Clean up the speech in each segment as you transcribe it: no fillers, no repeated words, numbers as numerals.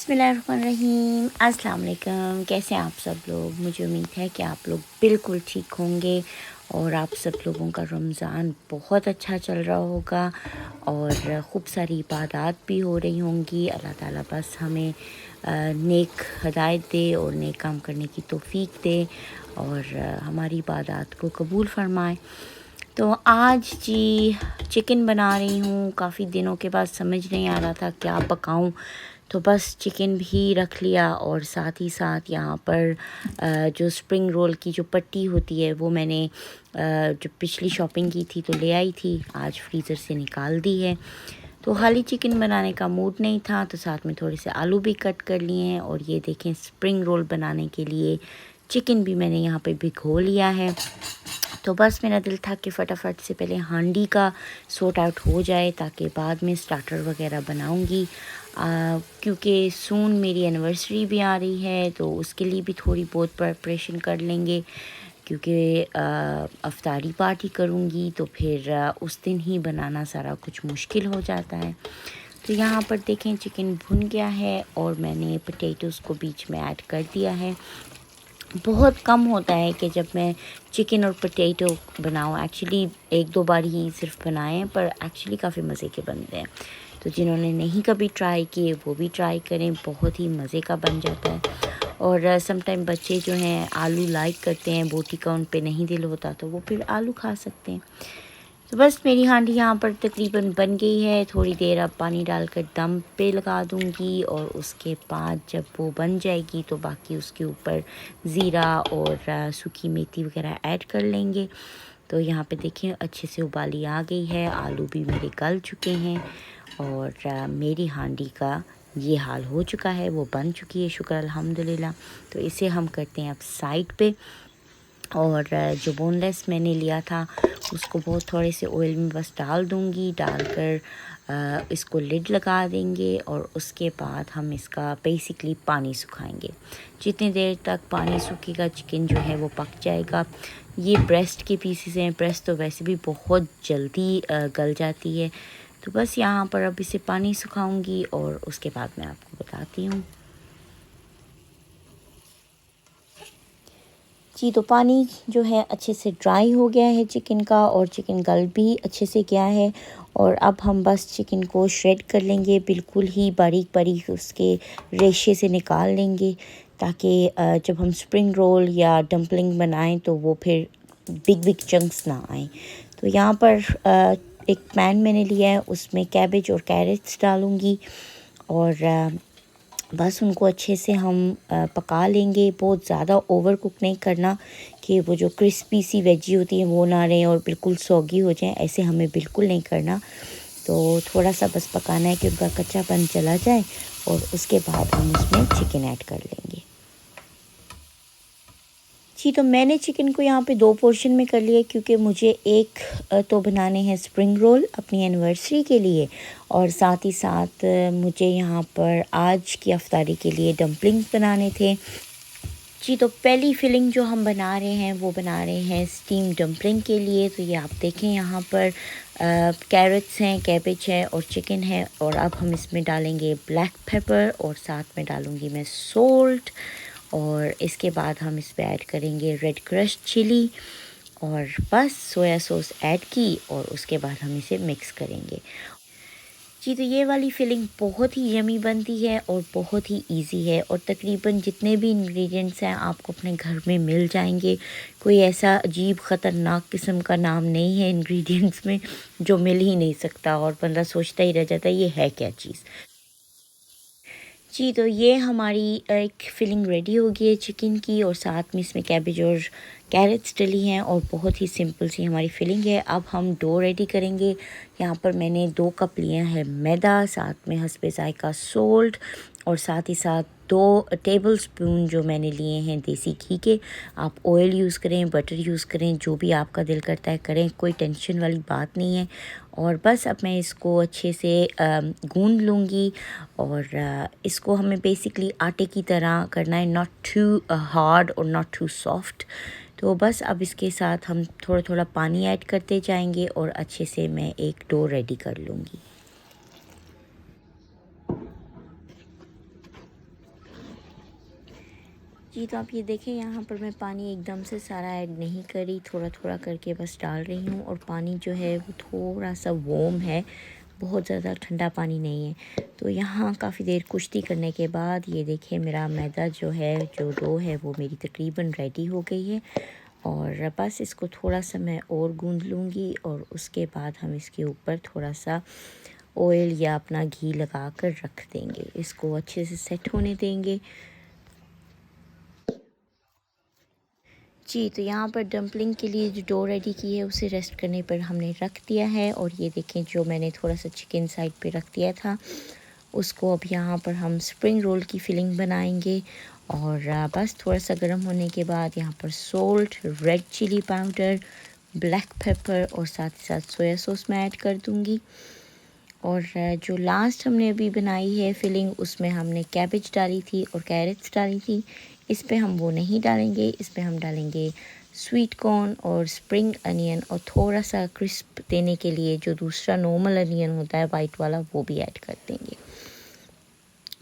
बिस्मिल्लाहिर्रहमानिर्रहीम। अस्सलाम वालेकुम। कैसे हैं आप सब लोग? मुझे उम्मीद है कि आप लोग बिल्कुल ठीक होंगे और आप सब लोगों का रमज़ान बहुत अच्छा चल रहा होगा और ख़ूब सारी इबादत भी हो रही होंगी। अल्लाह ताला बस हमें नेक हिदायत दे और नेक काम करने की तौफ़ीक दे और हमारी इबादत को कबूल फ़रमाए। तो आज जी चिकन बना रही हूँ। काफ़ी दिनों के बाद समझ नहीं आ रहा था क्या पकाऊँ, तो बस चिकन भी रख लिया और साथ ही साथ यहाँ पर जो स्प्रिंग रोल की जो पट्टी होती है वो मैंने जो पिछली शॉपिंग की थी तो ले आई थी, आज फ्रीज़र से निकाल दी है। तो खाली चिकन बनाने का मूड नहीं था तो साथ में थोड़े से आलू भी कट कर लिए हैं और ये देखें स्प्रिंग रोल बनाने के लिए चिकन भी मैंने यहाँ पे भिगो लिया है। तो बस मेरा दिल था कि फटाफट से पहले हांडी का सॉर्ट आउट हो जाए ताकि बाद में स्टार्टर वगैरह बनाऊंगी, क्योंकि सून मेरी एनिवर्सरी भी आ रही है तो उसके लिए भी थोड़ी बहुत प्रिपरेशन कर लेंगे, क्योंकि अफ्तारी पार्टी करूंगी तो फिर उस दिन ही बनाना सारा कुछ मुश्किल हो जाता है। तो यहाँ पर देखें चिकन भुन गया है और मैंने पोटैटोज़ को बीच में ऐड कर दिया है। बहुत कम होता है कि जब मैं चिकन और पोटैटो बनाऊँ, एक्चुअली एक दो बार ही सिर्फ बनाए हैं पर एक्चुअली काफ़ी मज़े के बनते हैं। तो जिन्होंने नहीं कभी ट्राई किए वो भी ट्राई करें, बहुत ही मज़े का बन जाता है। और समटाइम बच्चे जो हैं आलू लाइक करते हैं, बोटी का उन पे नहीं दिल होता तो वो फिर आलू खा सकते हैं। तो बस मेरी हांडी यहाँ पर तकरीबन बन गई है। थोड़ी देर अब पानी डालकर दम पे लगा दूँगी और उसके बाद जब वो बन जाएगी तो बाकी उसके ऊपर ज़ीरा और सूखी मेथी वगैरह ऐड कर लेंगे। तो यहाँ पे देखिए अच्छे से उबाली आ गई है, आलू भी मेरे गल चुके हैं और मेरी हांडी का ये हाल हो चुका है, वो बन चुकी है, शुक्र अल्हम्दुलिल्लाह। तो इसे हम करते हैं अब साइड पे। और जो बोनलेस मैंने लिया था उसको बहुत थोड़े से ऑयल में बस डाल दूँगी, डालकर इसको लिड लगा देंगे और उसके बाद हम इसका बेसिकली पानी सुखाएंगे। जितनी देर तक पानी सूखेगा चिकन जो है वो पक जाएगा। ये ब्रेस्ट के पीसेस हैं, ब्रेस्ट तो वैसे भी बहुत जल्दी गल जाती है। तो बस यहाँ पर अब इसे पानी सुखाऊंगी और उसके बाद मैं आपको बताती हूँ। जी, तो पानी जो है अच्छे से ड्राई हो गया है चिकन का और चिकन गल भी अच्छे से गया है। और अब हम बस चिकन को श्रेड कर लेंगे, बिल्कुल ही बारीक बारीक उसके रेशे से निकाल लेंगे, ताकि जब हम स्प्रिंग रोल या डम्पलिंग बनाएं तो वो फिर बिग बिग चंक्स ना आए। तो यहाँ पर एक पैन मैंने लिया है, उसमें कैबेज और कैरेट्स डालूँगी और बस उनको अच्छे से हम पका लेंगे। बहुत ज़्यादा ओवर कुक नहीं करना कि वो जो क्रिस्पी सी वेजी होती है वो ना रहें और बिल्कुल सॉगी हो जाए, ऐसे हमें बिल्कुल नहीं करना। तो थोड़ा सा बस पकाना है कि उनका कच्चापन चला जाए और उसके बाद हम उसमें चिकन ऐड कर लेंगे। जी, तो मैंने चिकन को यहाँ पे 2 पोर्शन में कर लिया, क्योंकि मुझे एक तो बनाने हैं स्प्रिंग रोल अपनी एनिवर्सरी के लिए और साथ ही साथ मुझे यहाँ पर आज की अफ्तारी के लिए डम्पलिंग्स बनाने थे। जी, तो पहली फिलिंग जो हम बना रहे हैं वो बना रहे हैं स्टीम डम्पलिंग के लिए। तो ये आप देखें यहाँ पर कैरेट्स हैं, कैबेज है और चिकन है और अब हम इसमें डालेंगे ब्लैक पेपर और साथ में डालूँगी मैं सोल्ट और इसके बाद हम इस पे ऐड करेंगे रेड क्रश चिली और बस सोया सॉस ऐड की और उसके बाद हम इसे मिक्स करेंगे। जी, तो ये वाली फिलिंग बहुत ही यमी बनती है और बहुत ही इजी है और तकरीबन जितने भी इंग्रेडिएंट्स हैं आपको अपने घर में मिल जाएंगे। कोई ऐसा अजीब ख़तरनाक किस्म का नाम नहीं है इंग्रेडिएंट्स में जो मिल ही नहीं सकता और बंदा सोचता ही रह जाता है ये है क्या चीज़। जी, तो ये हमारी एक फिलिंग रेडी हो गई है चिकन की और साथ में इसमें कैबेज और कैरेट्स डली हैं और बहुत ही सिंपल सी हमारी फिलिंग है। अब हम डो रेडी करेंगे। यहाँ पर मैंने 2 कप लिया है मैदा, साथ में हस्बे ज़ायक़ा सोल्ट और साथ ही साथ 2 टेबलस्पून जो मैंने लिए हैं देसी घी के। आप ऑयल यूज़ करें, बटर यूज़ करें, जो भी आपका दिल करता है करें, कोई टेंशन वाली बात नहीं है। और बस अब मैं इसको अच्छे से गूंद लूँगी और इसको हमें बेसिकली आटे की तरह करना है, नॉट टू हार्ड और नॉट टू सॉफ्ट। तो बस अब इसके साथ हम थोड़ा थोड़ा पानी ऐड करते जाएंगे और अच्छे से मैं एक डो रेडी कर लूँगी। जी, तो आप ये देखें यहाँ पर मैं पानी एकदम से सारा ऐड नहीं करी, थोड़ा-थोड़ा करके बस डाल रही हूँ और पानी जो है वो थोड़ा-सा वार्म है, बहुत ज़्यादा ठंडा पानी नहीं है। तो यहाँ काफ़ी देर कुश्ती करने के बाद ये देखिए मेरा मैदा जो है, जो डो है वो मेरी तकरीबन रेडी हो गई है और बस इसको थोड़ा-सा मैं और गूँध लूँगी और उसके बाद हम इसके ऊपर थोड़ा-सा ऑयल या अपना घी लगा कर रख देंगे। इसको अच्छे से सेट होने देंगे। जी, तो यहाँ पर डंपलिंग के लिए जो डो रेडी की है उसे रेस्ट करने पर हमने रख दिया है और ये देखें जो मैंने थोड़ा-सा चिकन साइड पे रख दिया था, उसको अब यहाँ पर हम स्प्रिंग रोल की फिलिंग बनाएंगे और बस थोड़ा-सा गर्म होने के बाद यहाँ पर salt, red chilli powder, black pepper और साथ ही साथ सोया सॉस मैं ऐड कर दूँगी। और जो लास्ट हमने अभी बनाई है फिलिंग उसमें हमने कैबेज डाली थी और कैरेट्स डाली थी। इस पे हम वो नहीं डालेंगे, इस पे हम डालेंगे स्वीट कॉर्न और स्प्रिंग अनियन और थोड़ा-सा क्रिस्प देने के लिए जो दूसरा नॉर्मल अनियन होता है वाइट वाला वो भी ऐड कर देंगे।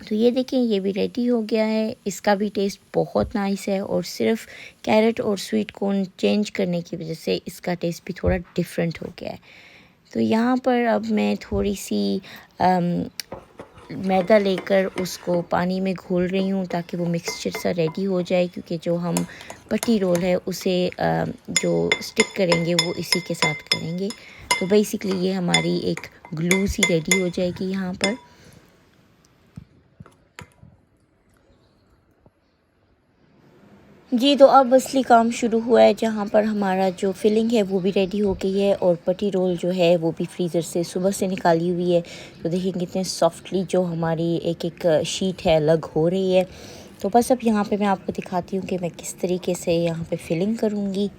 तो ये देखें ये भी रेडी हो गया है। इसका भी टेस्ट बहुत नाइस है और सिर्फ कैरेट और स्वीट कॉर्न चेंज करने की वजह से इसका टेस्ट भी थोड़ा डिफरेंट हो गया है। तो यहाँ पर अब मैं थोड़ी सी मैदा लेकर उसको पानी में घोल रही हूँ ताकि वो मिक्सचर सा रेडी हो जाए, क्योंकि जो हम पट्टी रोल है उसे जो स्टिक करेंगे वो इसी के साथ करेंगे। तो बेसिकली ये हमारी एक ग्लू सी रेडी हो जाएगी यहाँ पर। जी, तो अब असली काम शुरू हुआ है जहाँ पर हमारा जो फिलिंग है वो भी रेडी हो गई है और पट्टी रोल जो है वो भी फ्रीज़र से सुबह से निकाली हुई है। तो देखिए कितने सॉफ्टली जो हमारी एक-एक शीट है अलग हो रही है। तो बस अब यहाँ पे मैं आपको दिखाती हूँ कि मैं किस तरीके से यहाँ पे फिलिंग करूँगी।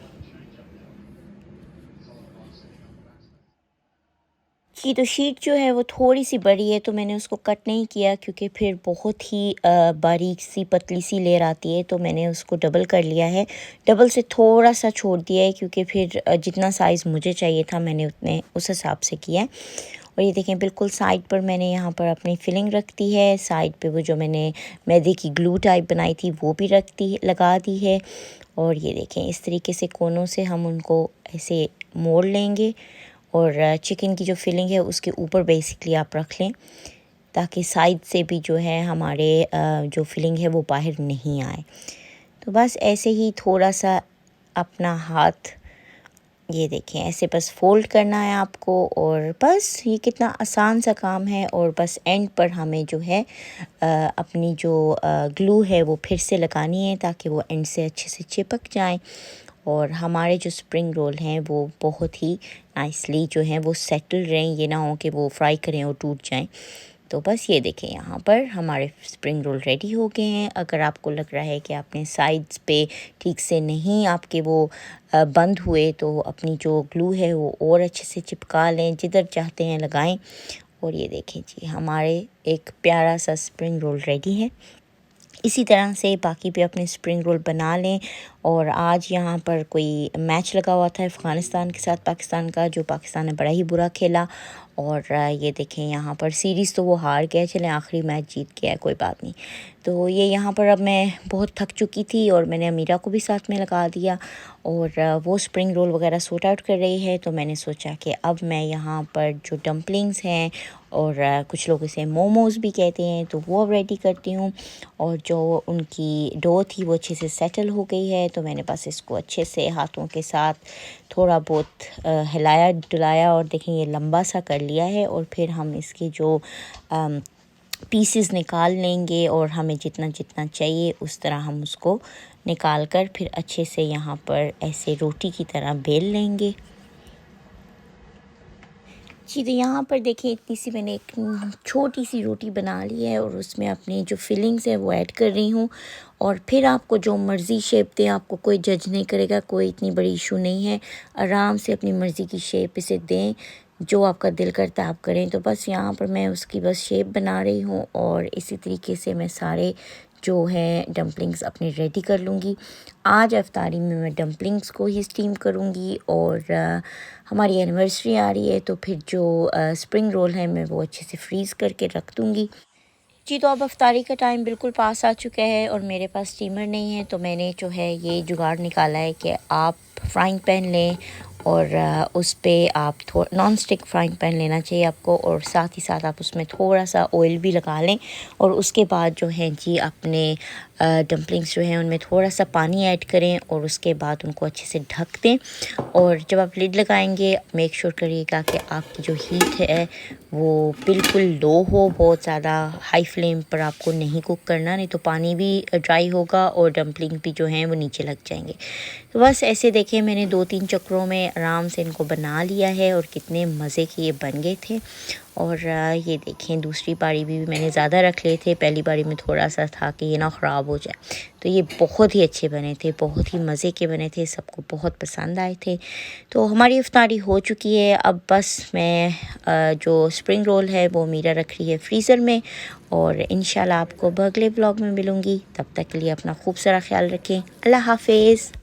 जी, तो शीट जो है वो थोड़ी-सी बड़ी है तो मैंने उसको कट नहीं किया, क्योंकि फिर बहुत ही बारीक-सी पतली-सी लेयर आती है, तो मैंने उसको डबल कर लिया है। डबल से थोड़ा-सा छोड़ दिया है क्योंकि फिर जितना साइज़ मुझे चाहिए था मैंने उतने उस हिसाब से किया है। और ये देखें बिल्कुल साइड पर मैंने यहाँ पर अपनी फिलिंग रख दी है। साइड पे वो जो मैंने मैदे की ग्लू टाइप बनाई थी वो भी लगा दी है। और ये देखें इस तरीके से कोनों से हम उनको ऐसे मोड़ लेंगे और चिकन की जो फिलिंग है उसके ऊपर बेसिकली आप रख लें, ताकि साइड से भी जो है हमारे जो फिलिंग है वो बाहर नहीं आए। तो बस ऐसे ही थोड़ा-सा अपना हाथ ये देखें ऐसे बस फ़ोल्ड करना है आपको और बस ये कितना आसान सा काम है। और बस एंड पर हमें जो है अपनी जो ग्लू है वो फिर से लगानी है ताकि वो एंड से अच्छे से चिपक जाएँ और हमारे जो स्प्रिंग रोल हैं वो बहुत ही नाइसली जो हैं वो सेटल रहें, ये ना हो कि वो फ्राई करें और टूट जाएं। तो बस ये देखें यहाँ पर हमारे स्प्रिंग रोल रेडी हो गए हैं। अगर आपको लग रहा है कि आपने साइड्स पे ठीक से नहीं आपके वो बंद हुए, तो अपनी जो ग्लू है वो और अच्छे से चिपका लें, जिधर चाहते हैं लगाएं। और ये देखें जी हमारे एक प्यारा सा स्प्रिंग रोल रेडी है। इसी तरह से बाकी भी अपने स्प्रिंग रोल बना लें। और आज यहाँ पर कोई मैच लगा हुआ था अफ़गानिस्तान के साथ पाकिस्तान का, जो पाकिस्तान ने बड़ा ही बुरा खेला। और ये देखें यहाँ पर सीरीज़ तो वो हार गया, चलें आखिरी मैच जीत गया है, कोई बात नहीं। तो ये यहाँ पर अब मैं बहुत थक चुकी थी और मैंने अमीरा को भी साथ में लगा दिया और वो स्प्रिंग रोल वगैरह सॉर्ट आउट कर रही है। तो मैंने सोचा कि अब मैं यहाँ पर जो डम्पलिंग्स हैं और कुछ लोग इसे मोमोज़ भी कहते हैं, तो वो अब रेडी करती हूँ। और जो उनकी डो थी वो अच्छे से सेटल हो गई है, तो मैंने बस इसको अच्छे से हाथों के साथ थोड़ा बहुत हिलाया डुलाया और देखें ये लंबा सा कर लिया है। और फिर हम इसके जो पीसेस निकाल लेंगे और हमें जितना जितना चाहिए उस तरह हम उसको निकाल कर फिर अच्छे से यहाँ पर ऐसे रोटी की तरह बेल लेंगे। जी, तो यहाँ पर देखिए इतनी सी मैंने एक छोटी सी रोटी बना ली है और उसमें अपनी जो फिलिंग्स है वो ऐड कर रही हूँ। और फिर आपको जो मर्ज़ी शेप दें, आपको कोई जज नहीं करेगा, कोई इतनी बड़ी इशू नहीं है। आराम से अपनी मर्ज़ी की शेप इसे दें, जो आपका दिल करता है आप करें। तो बस यहाँ पर मैं उसकी बस शेप बना रही हूँ और इसी तरीके से मैं सारे जो हैं डम्पलिंग्स अपने रेडी कर लूँगी। आज इफ्तारी में मैं डम्पलिंग्स को ही स्टीम करूँगी और हमारी एनिवर्सरी आ रही है, तो फिर जो स्प्रिंग रोल है मैं वो अच्छे से फ्रीज़ करके रख दूँगी। जी तो अब अफ्तारी का टाइम बिल्कुल पास आ चुका है और मेरे पास स्टीमर नहीं है, तो मैंने जो है ये जुगाड़ निकाला है कि आप फ्राइंग पैन लें और उस पे आप नॉन स्टिक फ्राइंग पैन लेना चाहिए आपको, और साथ ही साथ आप उसमें थोड़ा सा ऑयल भी लगा लें। और उसके बाद जो है जी अपने डम्पलिंग्स जो हैं उनमें थोड़ा सा पानी ऐड करें और उसके बाद उनको अच्छे से ढक दें। और जब आप लिड लगाएंगे मेक श्योर करिएगा कि आपकी जो हीट है वो बिल्कुल लो हो, बहुत ज़्यादा हाई फ्लेम पर आपको नहीं कुक करना, नहीं तो पानी भी ड्राई होगा और डम्पलिंग भी जो हैं वो नीचे लग जाएंगे। तो बस ऐसे देखें मैंने 2-3 चक्रों में आराम से इनको बना लिया है और कितने मज़े के ये बन गए थे। और ये देखें दूसरी बारी भी मैंने ज़्यादा रख लिए थे, पहली बारी में थोड़ा सा था कि ये ना ख़राब हो जाए। तो ये बहुत ही अच्छे बने थे, बहुत ही मज़े के बने थे, सबको बहुत पसंद आए थे। तो हमारी इफ्तारी हो चुकी है। अब बस मैं जो स्प्रिंग रोल है वो मीरा रख रही है फ्रीज़र में, और इंशाल्लाह आपको अगले ब्लॉग में मिलूँगी। तब तक के लिए अपना खूब सारा ख्याल रखें। अल्लाह हाफ़िज़।